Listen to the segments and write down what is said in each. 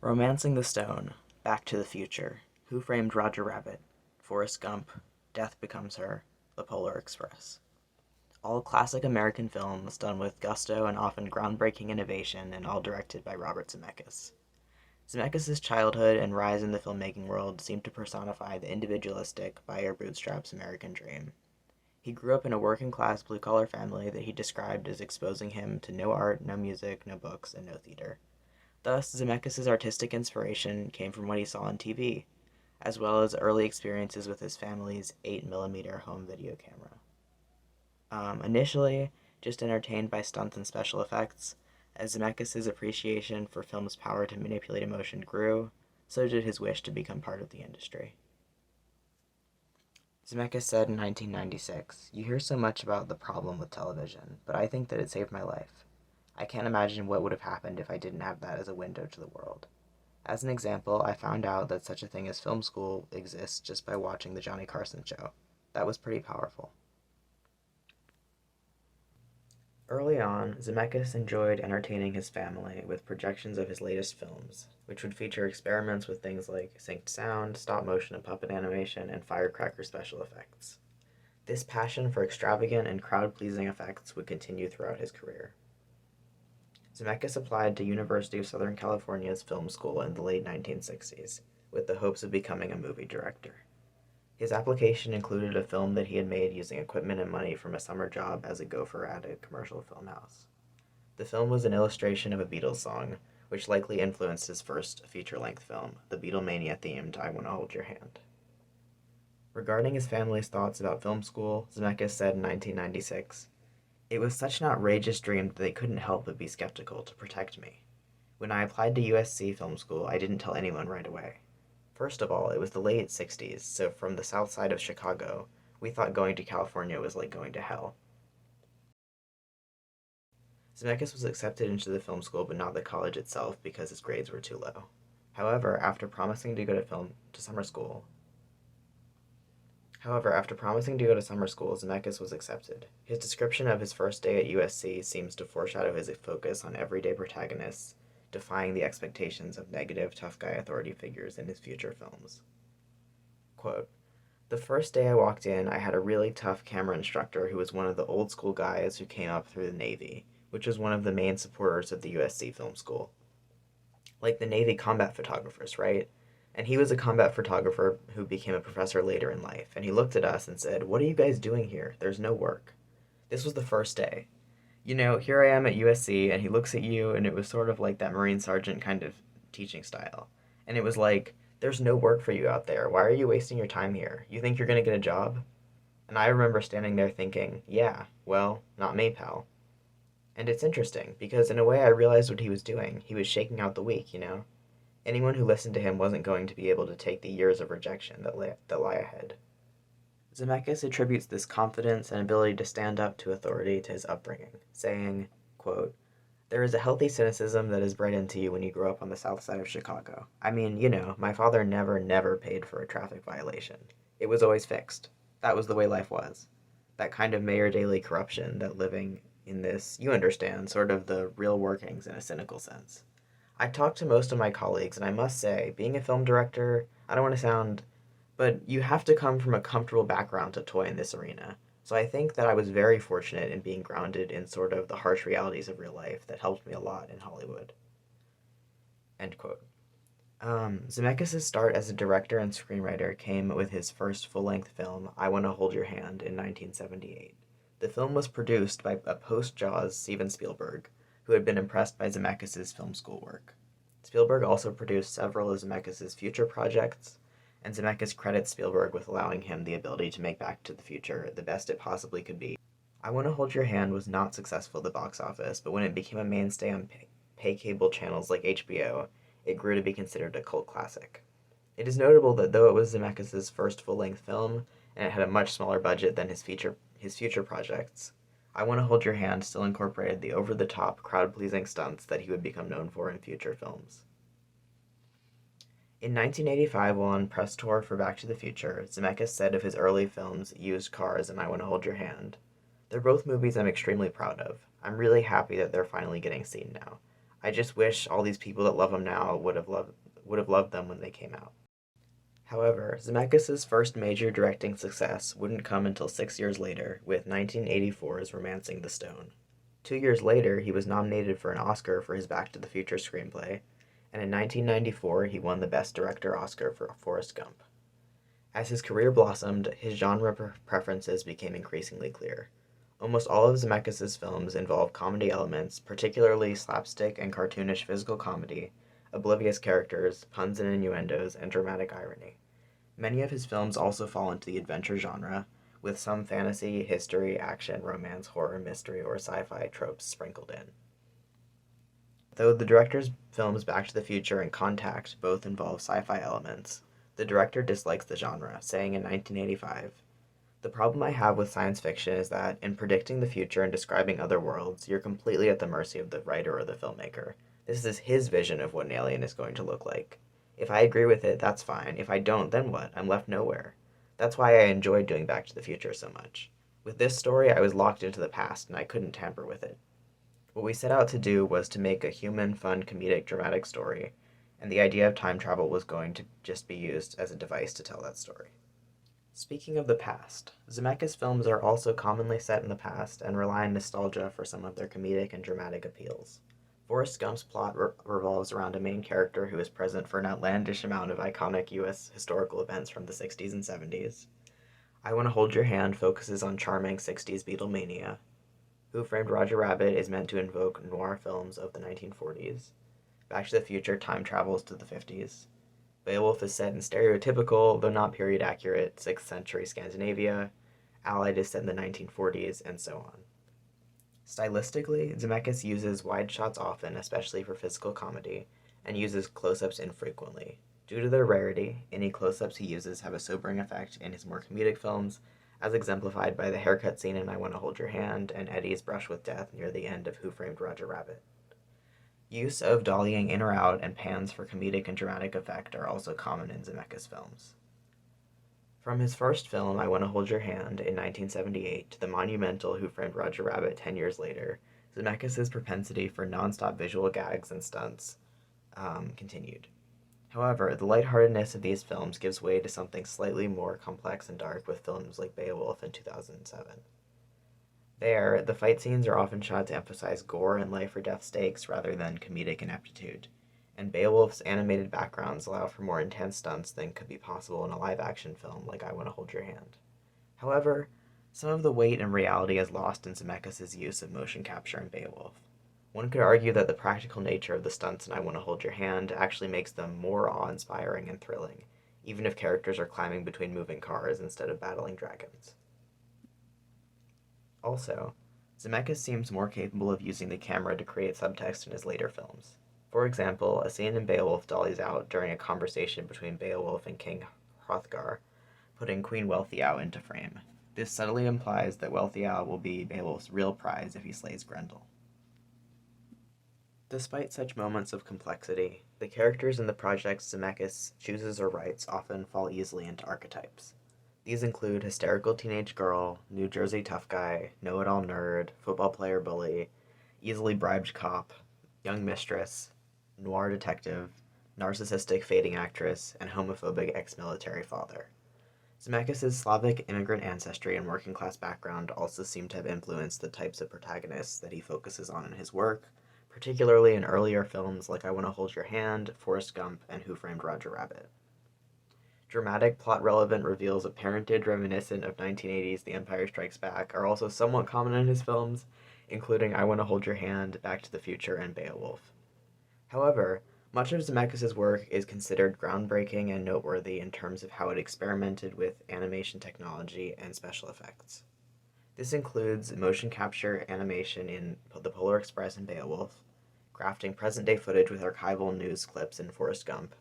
Romancing the Stone, Back to the Future, Who Framed Roger Rabbit, Forrest Gump, Death Becomes Her, The Polar Express. All classic American films done with gusto and often groundbreaking innovation, and all directed by Robert Zemeckis. Zemeckis' childhood and rise in the filmmaking world seem to personify the individualistic, by your bootstraps American dream. He grew up in a working-class blue-collar family that he described as exposing him to no art, no music, no books, and no theater. Thus, Zemeckis' artistic inspiration came from what he saw on TV, as well as early experiences with his family's 8mm home video camera. Initially, just entertained by stunts and special effects, as Zemeckis' appreciation for film's power to manipulate emotion grew, so did his wish to become part of the industry. Zemeckis said in 1996, "You hear so much about the problem with television, but I think that it saved my life. I can't imagine what would have happened if I didn't have that as a window to the world. As an example, I found out that such a thing as film school exists just by watching the Johnny Carson show. That was pretty powerful." Early on, Zemeckis enjoyed entertaining his family with projections of his latest films, which would feature experiments with things like synced sound, stop motion and puppet animation, and firecracker special effects. This passion for extravagant and crowd-pleasing effects would continue throughout his career. Zemeckis applied to University of Southern California's film school in the late 1960s, with the hopes of becoming a movie director. His application included a film that he had made using equipment and money from a summer job as a gopher at a commercial film house. The film was an illustration of a Beatles song, which likely influenced his first feature-length film, the Beatlemania-themed I Wanna Hold Your Hand. Regarding his family's thoughts about film school, Zemeckis said in 1996, "It was such an outrageous dream that they couldn't help but be skeptical to protect me. When I applied to USC Film School, I didn't tell anyone right away. First of all, it was the late 60s, so from the south side of Chicago, we thought going to California was like going to hell." Zemeckis was accepted into the film school but not the college itself because his grades were too low. However, after promising to go to summer school, Zemeckis was accepted. His description of his first day at USC seems to foreshadow his focus on everyday protagonists, defying the expectations of negative, tough guy authority figures in his future films. Quote, "The first day I walked in, I had a really tough camera instructor who was one of the old school guys who came up through the Navy, which was one of the main supporters of the USC Film School. Like the Navy combat photographers, right? And he was a combat photographer who became a professor later in life, and he looked at us and said, 'What are you guys doing here? There's no work.' This was the first day. You know, here I am at USC, and he looks at you, and it was sort of like that Marine Sergeant kind of teaching style. And it was like, 'There's no work for you out there. Why are you wasting your time here? You think you're gonna get a job?' And I remember standing there thinking, yeah, well, not me, pal. And it's interesting, because in a way I realized what he was doing. He was shaking out the weak, you know? Anyone who listened to him wasn't going to be able to take the years of rejection that lie ahead." Zemeckis attributes this confidence and ability to stand up to authority to his upbringing, saying, quote, "There is a healthy cynicism that is bred into you when you grow up on the south side of Chicago. I mean, you know, my father never paid for a traffic violation. It was always fixed. That was the way life was. That kind of Mayor Daley corruption, that living in this, you understand, sort of the real workings in a cynical sense. I talked to most of my colleagues, and I must say, being a film director, I don't want to sound, but you have to come from a comfortable background to toy in this arena. So I think that I was very fortunate in being grounded in sort of the harsh realities of real life that helped me a lot in Hollywood." End quote. Zemeckis' start as a director and screenwriter came with his first full-length film, I Wanna Hold Your Hand, in 1978. The film was produced by a post-Jaws Steven Spielberg, who had been impressed by Zemeckis' film school work. Spielberg also produced several of Zemeckis' future projects, and Zemeckis credits Spielberg with allowing him the ability to make Back to the Future the best it possibly could be. I Wanna Hold Your Hand was not successful at the box office, but when it became a mainstay on pay cable channels like HBO, it grew to be considered a cult classic. It is notable that though it was Zemeckis' first full-length film, and it had a much smaller budget than his future projects, I Wanna Hold Your Hand still incorporated the over-the-top, crowd-pleasing stunts that he would become known for in future films. In 1985, while on press tour for Back to the Future, Zemeckis said of his early films, Used Cars and I Wanna Hold Your Hand, "They're both movies I'm extremely proud of. I'm really happy that they're finally getting seen now. I just wish all these people that love them now would have loved them when they came out. However, Zemeckis' first major directing success wouldn't come until 6 years later, with 1984's *Romancing the Stone*. 2 years later, he was nominated for an Oscar for his Back to the Future screenplay, and in 1994 he won the Best Director Oscar for *Forrest Gump*. As his career blossomed, his genre preferences became increasingly clear. Almost all of Zemeckis' films involve comedy elements, particularly slapstick and cartoonish physical comedy, oblivious characters, puns and innuendos, and dramatic irony. Many of his films also fall into the adventure genre, with some fantasy, history, action, romance, horror, mystery, or sci-fi tropes sprinkled in. Though the director's films Back to the Future and Contact both involve sci-fi elements, the director dislikes the genre, saying in 1985, "The problem I have with science fiction is that, in predicting the future and describing other worlds, you're completely at the mercy of the writer or the filmmaker. This is his vision of what an alien is going to look like. If I agree with it, that's fine. If I don't, then what? I'm left nowhere. That's why I enjoyed doing Back to the Future so much. With this story, I was locked into the past, and I couldn't tamper with it. What we set out to do was to make a human, fun, comedic, dramatic story, and the idea of time travel was going to just be used as a device to tell that story." Speaking of the past, Zemeckis films are also commonly set in the past and rely on nostalgia for some of their comedic and dramatic appeals. Forrest Gump's plot revolves around a main character who is present for an outlandish amount of iconic U.S. historical events from the 60s and 70s. I Want to Hold Your Hand focuses on charming 60s Beatlemania. Who Framed Roger Rabbit is meant to invoke noir films of the 1940s. Back to the Future time travels to the 50s. Beowulf is set in stereotypical, though not period accurate, 6th century Scandinavia. Allied is set in the 1940s, and so on. Stylistically, Zemeckis uses wide shots often, especially for physical comedy, and uses close-ups infrequently. Due to their rarity, any close-ups he uses have a sobering effect in his more comedic films, as exemplified by the haircut scene in I Want to Hold Your Hand and Eddie's brush with death near the end of Who Framed Roger Rabbit. Use of dollying in or out and pans for comedic and dramatic effect are also common in Zemeckis films. From his first film, I Want to Hold Your Hand, in 1978, to the monumental Who Framed Roger Rabbit 10 years later, Zemeckis' propensity for non-stop visual gags and stunts continued. However, the lightheartedness of these films gives way to something slightly more complex and dark with films like Beowulf in 2007. There, the fight scenes are often shot to emphasize gore and life-or-death stakes rather than comedic ineptitude, and Beowulf's animated backgrounds allow for more intense stunts than could be possible in a live-action film like I Want to Hold Your Hand. However, some of the weight and reality is lost in Zemeckis' use of motion capture in Beowulf. One could argue that the practical nature of the stunts in I Want to Hold Your Hand actually makes them more awe-inspiring and thrilling, even if characters are climbing between moving cars instead of battling dragons. Also, Zemeckis seems more capable of using the camera to create subtext in his later films. For example, a scene in Beowulf dollies out during a conversation between Beowulf and King Hrothgar, putting Queen Wealhtheow into frame. This subtly implies that Wealhtheow will be Beowulf's real prize if he slays Grendel. Despite such moments of complexity, the characters in the projects Zemeckis chooses or writes often fall easily into archetypes. These include hysterical teenage girl, New Jersey tough guy, know-it-all nerd, football player bully, easily bribed cop, young mistress, noir detective, narcissistic fading actress, and homophobic ex-military father. Zemeckis' Slavic immigrant ancestry and working-class background also seem to have influenced the types of protagonists that he focuses on in his work, particularly in earlier films like I Want to Hold Your Hand, Forrest Gump, and Who Framed Roger Rabbit. Dramatic, plot-relevant reveals of parentage reminiscent of 1980's The Empire Strikes Back are also somewhat common in his films, including I Want to Hold Your Hand, Back to the Future, and Beowulf. However, much of Zemeckis' work is considered groundbreaking and noteworthy in terms of how it experimented with animation technology and special effects. This includes motion capture animation in The Polar Express and Beowulf, crafting present-day footage with archival news clips in Forrest Gump,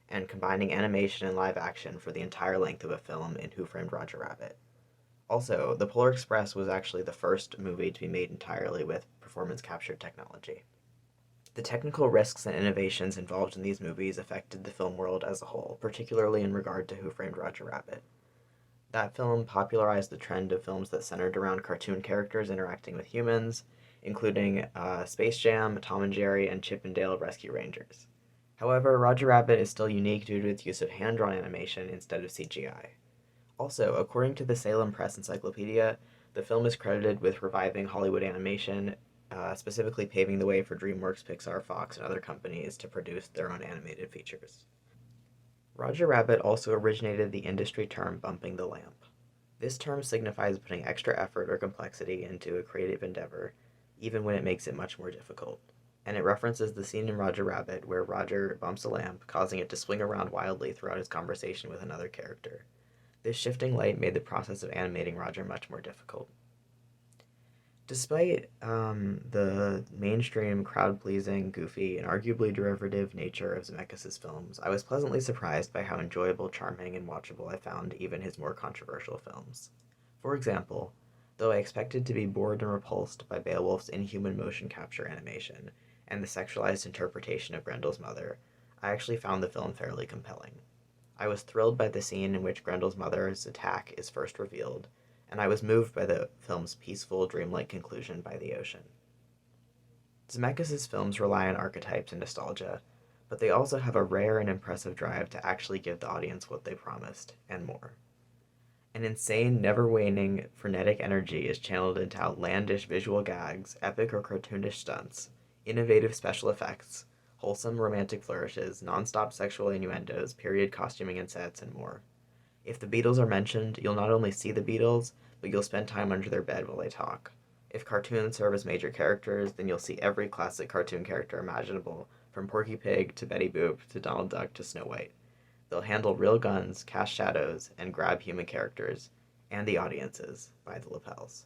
and combining animation and live action for the entire length of a film in Who Framed Roger Rabbit. Also, The Polar Express was actually the first movie to be made entirely with performance capture technology. The technical risks and innovations involved in these movies affected the film world as a whole, particularly in regard to Who Framed Roger Rabbit. That film popularized the trend of films that centered around cartoon characters interacting with humans, including Space Jam, Tom and Jerry, and Chip and Dale Rescue Rangers. However, Roger Rabbit is still unique due to its use of hand-drawn animation instead of CGI. Also, according to the Salem Press Encyclopedia, the film is credited with reviving Hollywood animation, specifically paving the way for DreamWorks, Pixar, Fox, and other companies to produce their own animated features. Roger Rabbit also originated the industry term bumping the lamp. This term signifies putting extra effort or complexity into a creative endeavor, even when it makes it much more difficult. And it references the scene in Roger Rabbit where Roger bumps a lamp, causing it to swing around wildly throughout his conversation with another character. This shifting light made the process of animating Roger much more difficult. Despite the mainstream, crowd-pleasing, goofy, and arguably derivative nature of Zemeckis' films, I was pleasantly surprised by how enjoyable, charming, and watchable I found even his more controversial films. For example, though I expected to be bored and repulsed by Beowulf's inhuman motion capture animation and the sexualized interpretation of Grendel's mother, I actually found the film fairly compelling. I was thrilled by the scene in which Grendel's mother's attack is first revealed, and I was moved by the film's peaceful, dreamlike conclusion by the ocean. Zemeckis' films rely on archetypes and nostalgia, but they also have a rare and impressive drive to actually give the audience what they promised, and more. An insane, never-waning, frenetic energy is channeled into outlandish visual gags, epic or cartoonish stunts, innovative special effects, wholesome romantic flourishes, non-stop sexual innuendos, period costuming and sets, and more. If the Beatles are mentioned, you'll not only see the Beatles, but you'll spend time under their bed while they talk. If cartoons serve as major characters, then you'll see every classic cartoon character imaginable, from Porky Pig to Betty Boop to Donald Duck to Snow White. They'll handle real guns, cast shadows, and grab human characters, and the audiences, by the lapels.